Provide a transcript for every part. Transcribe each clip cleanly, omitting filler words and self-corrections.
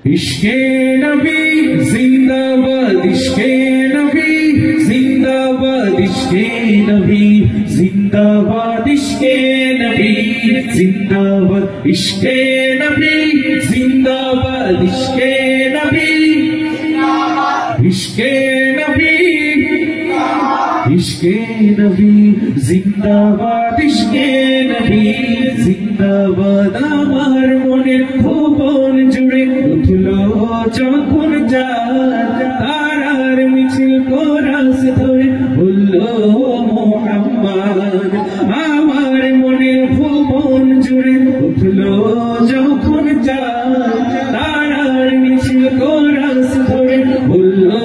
इश्के नबी जिंदाबाद, इश्के नबी जिंदाबाद, इश्के नबी जिंदाबाद, इश्के नबी जिंदाबाद, इश्के नबी जिंदाबाद, इश्के नबी, इश्के नबी, इश्के नबी जिंदाबाद, इश्के नबी जिंदाबाद। আমার মনের ভুবন জুড়ে উঠলো যখন চাঁদ, তারার মিছিল কোরাস ধরে বললো মুহাম্মদ। আমার মনের ভুবন জুড়ে উঠলো যখন চাঁদ, তারার মিছিল কোরাস ধরে বললো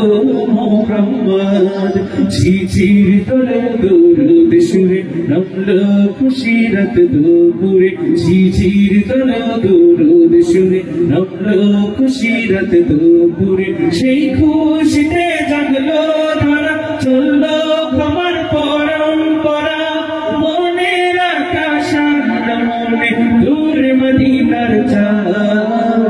মুহাম্মদ। ঝিঝির তোলে দরুদ সুরে নামলো খুশিরাত দুপুরে, ঝিঝির তোলে দরুদ সুরে নামলো খুশিরাত দুপুরে। সেই খুশিতে জাগলো ধারা, চললো ক্ষমার পরম্পরা, মনের আকাশ মনে দূর মদিনার চাঁদ।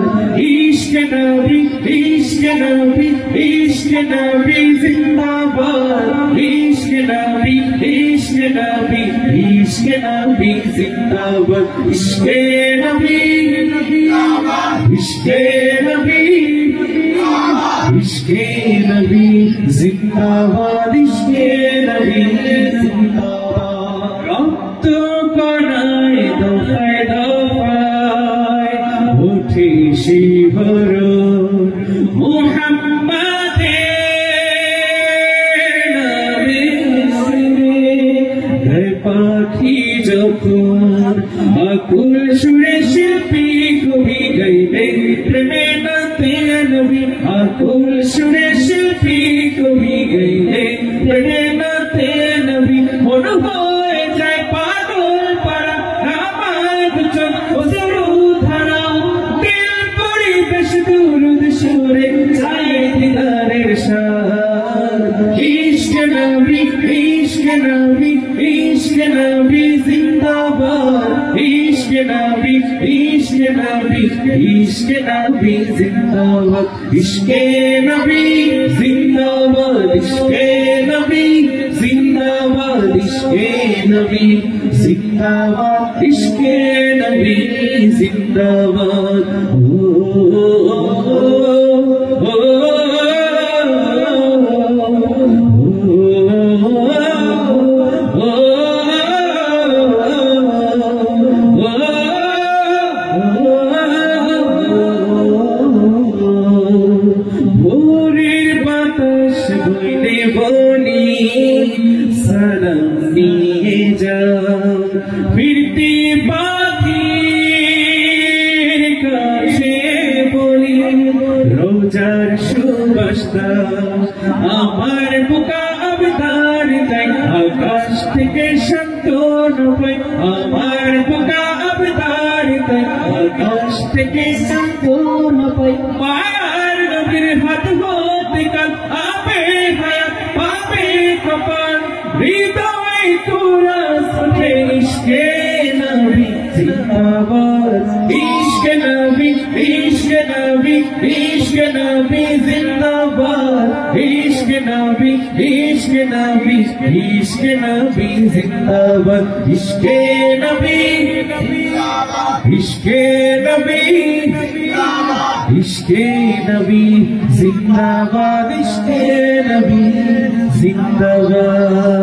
ইশকে নবী, ইশকে নবী, ইশকে নবী জিন্দাবাদ, ইশকে নবী, ইশকে নবী, ইশকে নবী জিন্দাবাদ, ইশকে নবী, ইশকে নবী, ইশকে নবী জিন্দাবাদ, ইশকে নবী জিন্দাবাদ। রক্ত কণায় দফায় দফায় উঠে শিহর মুহাম্মাদের নামে সুরে, গায় পাখি যখন আকুল সুরে শিল্পী কবি গাইবে প্রেমে নাতে নবী, আকুল সুরে শিল্পী কবি গাইবে প্রেমে নাতে নবী। মন হয়ে যায় পাগল পাড়া, আমার চোখ ধারা, দিল পরিবেশ দুরুদ সুরে চাই দিদারের সার। ইশকে নবী, ইশকে নবী, ইশকে নবী জিন্দাবাদ, ইশকে নবী, ইশকে নবী, ইশকে নবী জিন্দাবাদ, ইশকে নবী জিন্দাবাদ, ইশকে নবী জিন্দাবাদ, ইশকে নবী জিন্দাবাদ, ইশকে নবী জিন্দাবাদ। ভোরের বাতাস বইলে বলি সালাম নিয়ে যাও, ফিরতি পাখির কাছে বলি রোজার সুবাস দাও। আমার বুকা আবদার তাই আকাশ থেকে সান্ত্বনা পাই, আমার বুকা আবদার তাই আকাশ থেকে সান্ত্বনা পাই। মায়ার নবীর হাত হতে কাল আপে হায়াত পাবে কপাল, হৃদয় তোরা সুখে ইশকে নবী জিন্দাবাদ, ইশকে নবী, ইশকে নবী, ইশকে নবী জিন্দাবাদ, ইশকে নবী, ইশকে নবী, ইশকে নবী জিন্দাবাদ, ইশকে নবী, ইশকে নবী, ইশকে নবী জিন্দাবাদ, ইশকে নবী জিন্দাবাদ।